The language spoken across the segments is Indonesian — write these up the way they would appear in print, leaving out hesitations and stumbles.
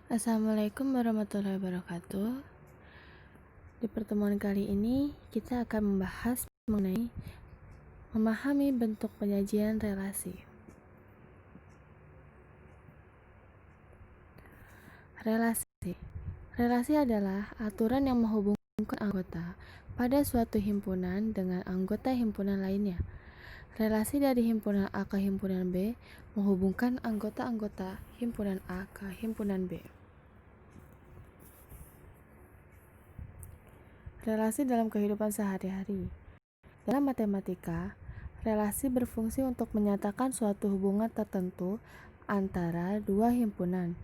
Assalamualaikum warahmatullahi wabarakatuh. Di pertemuan kali ini kita akan membahas mengenai memahami bentuk penyajian relasi. Relasi adalah aturan yang menghubungkan anggota pada suatu himpunan dengan anggota himpunan lainnya. Relasi dari himpunan A ke himpunan B menghubungkan anggota-anggota himpunan A ke himpunan B. Relasi dalam kehidupan sehari-hari. Dalam matematika, relasi berfungsi untuk menyatakan suatu hubungan tertentu antara dua himpunan.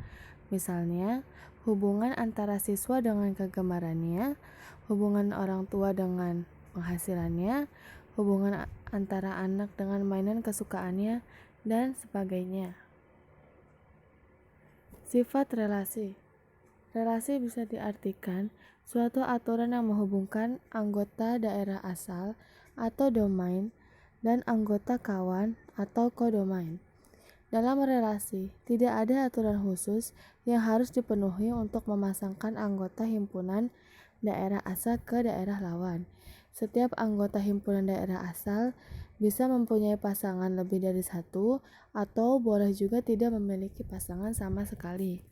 Misalnya, hubungan antara siswa dengan kegemarannya, hubungan orang tua dengan penghasilannya, hubungan antara anak dengan mainan kesukaannya, dan sebagainya. Sifat relasi. Relasi bisa diartikan suatu aturan yang menghubungkan anggota daerah asal atau domain dan anggota kawan atau kodomain. Dalam relasi, tidak ada aturan khusus yang harus dipenuhi untuk memasangkan anggota himpunan daerah asal ke daerah lawan. Setiap anggota himpunan daerah asal bisa mempunyai pasangan lebih dari satu atau boleh juga tidak memiliki pasangan sama sekali.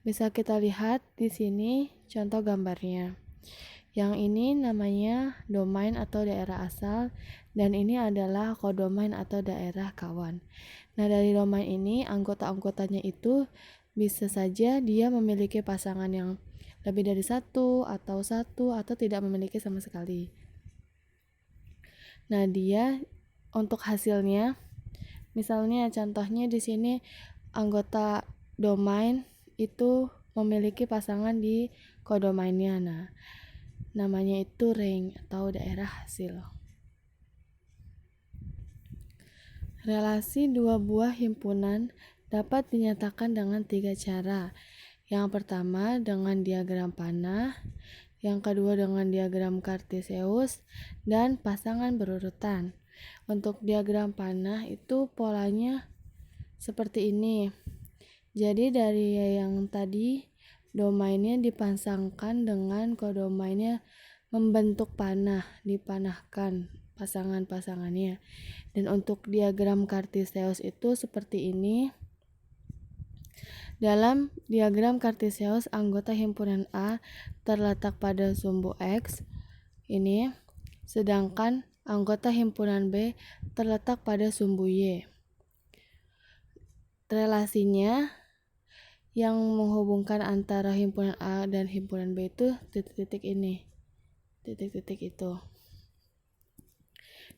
Bisa kita lihat di sini contoh gambarnya. Yang ini namanya domain atau daerah asal, dan ini adalah kodomain atau daerah kawan. Nah, dari domain ini anggota-anggotanya itu bisa saja dia memiliki pasangan yang lebih dari satu atau tidak memiliki sama sekali. Nah, dia untuk hasilnya, misalnya contohnya di sini anggota domain itu memiliki pasangan di kodomainnya. Nah, namanya itu ring atau daerah hasil. Relasi dua buah himpunan dapat dinyatakan dengan 3 cara. Yang pertama dengan diagram panah, yang kedua dengan diagram Kartesius, dan pasangan berurutan. Untuk diagram panah itu polanya seperti ini. Jadi dari yang tadi domainnya dipasangkan dengan kodomainnya membentuk panah, dipanahkan pasangan-pasangannya. Dan untuk diagram Kartesius itu seperti ini. Dalam diagram Kartesius, anggota himpunan A terletak pada sumbu X ini, sedangkan anggota himpunan B terletak pada sumbu Y. Relasinya yang menghubungkan antara himpunan A dan himpunan B itu titik-titik ini. Titik-titik itu.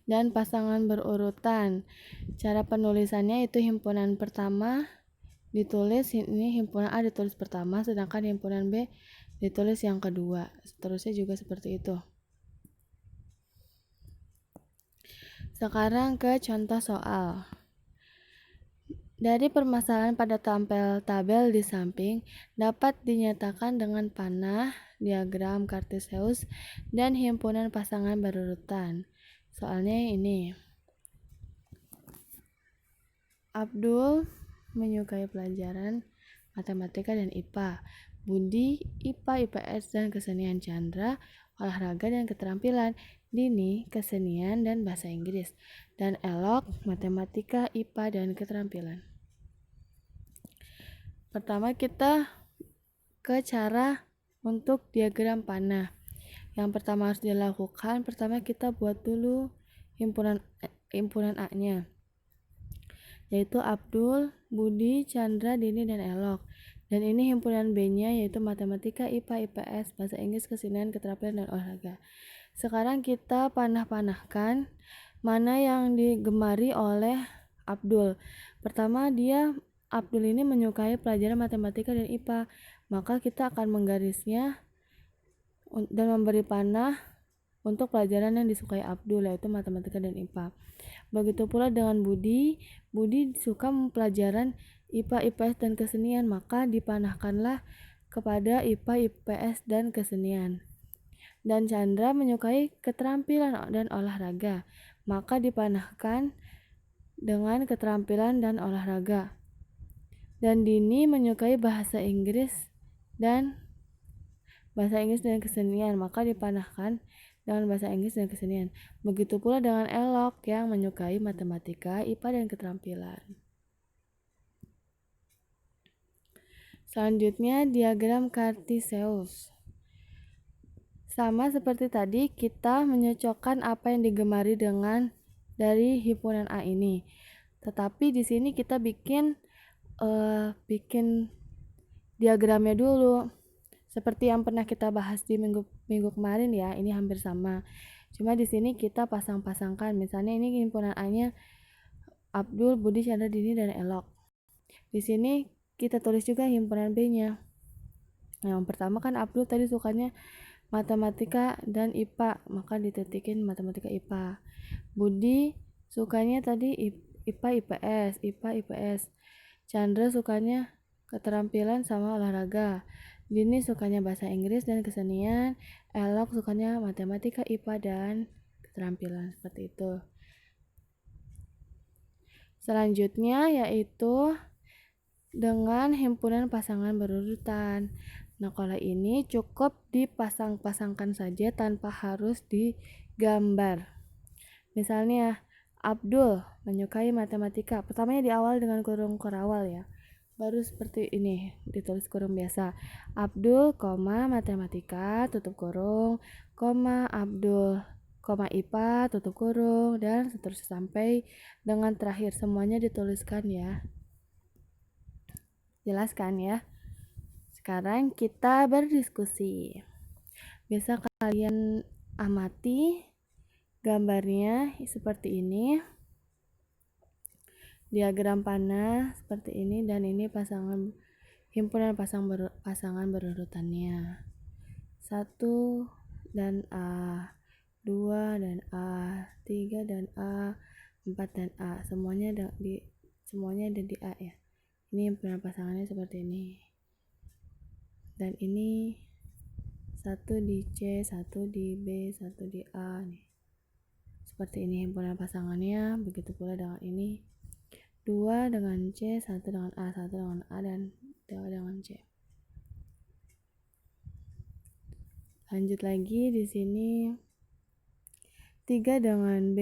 Dan pasangan berurutan. Cara penulisannya itu himpunan pertama ditulis, ini himpunan A ditulis pertama, sedangkan himpunan B ditulis yang kedua. Seterusnya juga seperti itu. Sekarang ke contoh soal. Dari permasalahan pada tabel di samping dapat dinyatakan dengan panah, diagram Kartesius, dan himpunan pasangan berurutan. Soalnya ini. Abdul menyukai pelajaran matematika dan IPA. Budi, IPA, IPS, dan kesenian. Chandra, olahraga dan keterampilan. Dini, kesenian dan bahasa Inggris. Dan Elok, matematika, IPA, dan keterampilan. Pertama kita ke cara untuk diagram panah. Yang pertama harus dilakukan, pertama kita buat dulu himpunan A-nya, yaitu Abdul, Budi, Chandra, Dini, dan Elok. Dan ini himpunan B-nya yaitu matematika, IPA, IPS, bahasa Inggris, kesenian, keterampilan, dan olahraga. Sekarang kita panah-panahkan mana yang digemari oleh Abdul. Pertama, Abdul ini menyukai pelajaran matematika dan IPA, maka kita akan menggarisnya dan memberi panah untuk pelajaran yang disukai Abdul, yaitu matematika dan IPA. Begitu pula dengan Budi suka pelajaran IPA, IPS, dan kesenian, maka dipanahkanlah kepada IPA, IPS, dan kesenian. Dan Chandra menyukai keterampilan dan olahraga, maka dipanahkan dengan keterampilan dan olahraga. Dan Dini menyukai bahasa Inggris dan kesenian, maka dipanahkan dengan bahasa Inggris dan kesenian. Begitu pula dengan Elok yang menyukai matematika, IPA, dan keterampilan. Selanjutnya diagram Cartesius. Sama seperti tadi, kita menyocokkan apa yang digemari dengan dari himpunan A ini. Tetapi di sini kita bikin diagramnya dulu. Seperti yang pernah kita bahas di minggu kemarin ya, ini hampir sama. Cuma di sini kita pasang-pasangkan. Misalnya ini himpunan A-nya Abdul, Budi, Chandra, Dini, dan Elok. Di sini kita tulis juga himpunan B-nya. Yang pertama kan Abdul tadi sukanya matematika dan IPA, maka dititikin matematika IPA. Budi sukanya tadi IPA IPS. Chandra sukanya keterampilan sama olahraga. Dini sukanya bahasa Inggris dan kesenian. Elok sukanya matematika, IPA, dan keterampilan. Seperti itu. Selanjutnya yaitu dengan himpunan pasangan berurutan. Nah, kalau ini cukup dipasang-pasangkan saja tanpa harus digambar. Misalnya, Abdul menyukai matematika. Pertamanya di awal dengan kurung kerawal ya. Baru seperti ini, ditulis kurung biasa. Abdul, matematika, tutup kurung, Abdul, IPA, tutup kurung, dan seterusnya sampai dengan terakhir. Semuanya dituliskan ya. Jelaskan ya. Sekarang kita berdiskusi. Bisa kalian amati gambarnya seperti ini. Diagram panah seperti ini, dan ini himpunan pasangan berurutannya. 1 dan A, 2 dan A, 3 dan A, 4 dan A. Semuanya ada di A ya. Ini himpunan pasangannya seperti ini. Dan ini 1 di C, 1 di B, 1 di A nih. Seperti ini himpunan pasangannya. Begitu pula dengan ini. 2 dengan C, 1 dengan A, 1 dengan A, dan 2 dengan C. Lanjut lagi di sini 3 dengan B,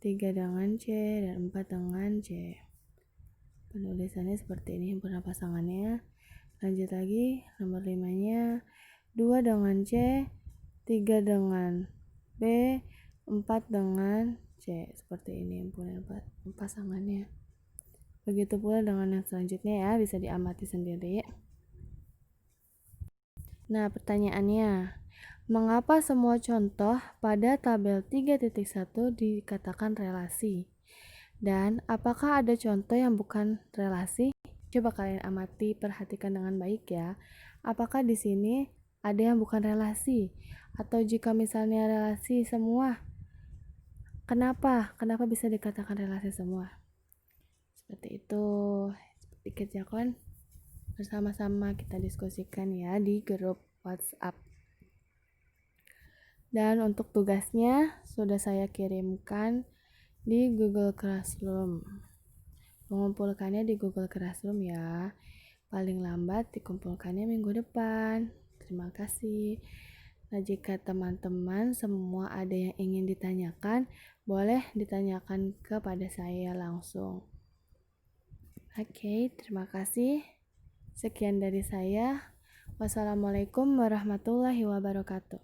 3 dengan C, dan 4 dengan C. Penulisannya seperti ini himpunan pasangannya. Lanjut lagi nomor 5-nya 2 dengan C, 3 dengan B, 4 dengan C. Seperti ini himpunan pasangannya. Begitu pula dengan yang selanjutnya ya, bisa diamati sendiri. Nah, pertanyaannya, mengapa semua contoh pada tabel 3.1 dikatakan relasi? Dan apakah ada contoh yang bukan relasi? Coba kalian amati, perhatikan dengan baik ya. Apakah di sini ada yang bukan relasi? Atau jika misalnya relasi semua, kenapa bisa dikatakan relasi semua? Seperti itu. Sedikit ya kon. Bersama-sama kita diskusikan ya di grup WhatsApp. Dan untuk tugasnya sudah saya kirimkan di Google Classroom. Mengumpulkannya di Google Classroom ya. Paling lambat dikumpulkannya minggu depan. Terima kasih. Nah, jika teman-teman semua ada yang ingin ditanyakan, boleh ditanyakan kepada saya langsung. Oke, terima kasih. Sekian dari saya. Wassalamualaikum warahmatullahi wabarakatuh.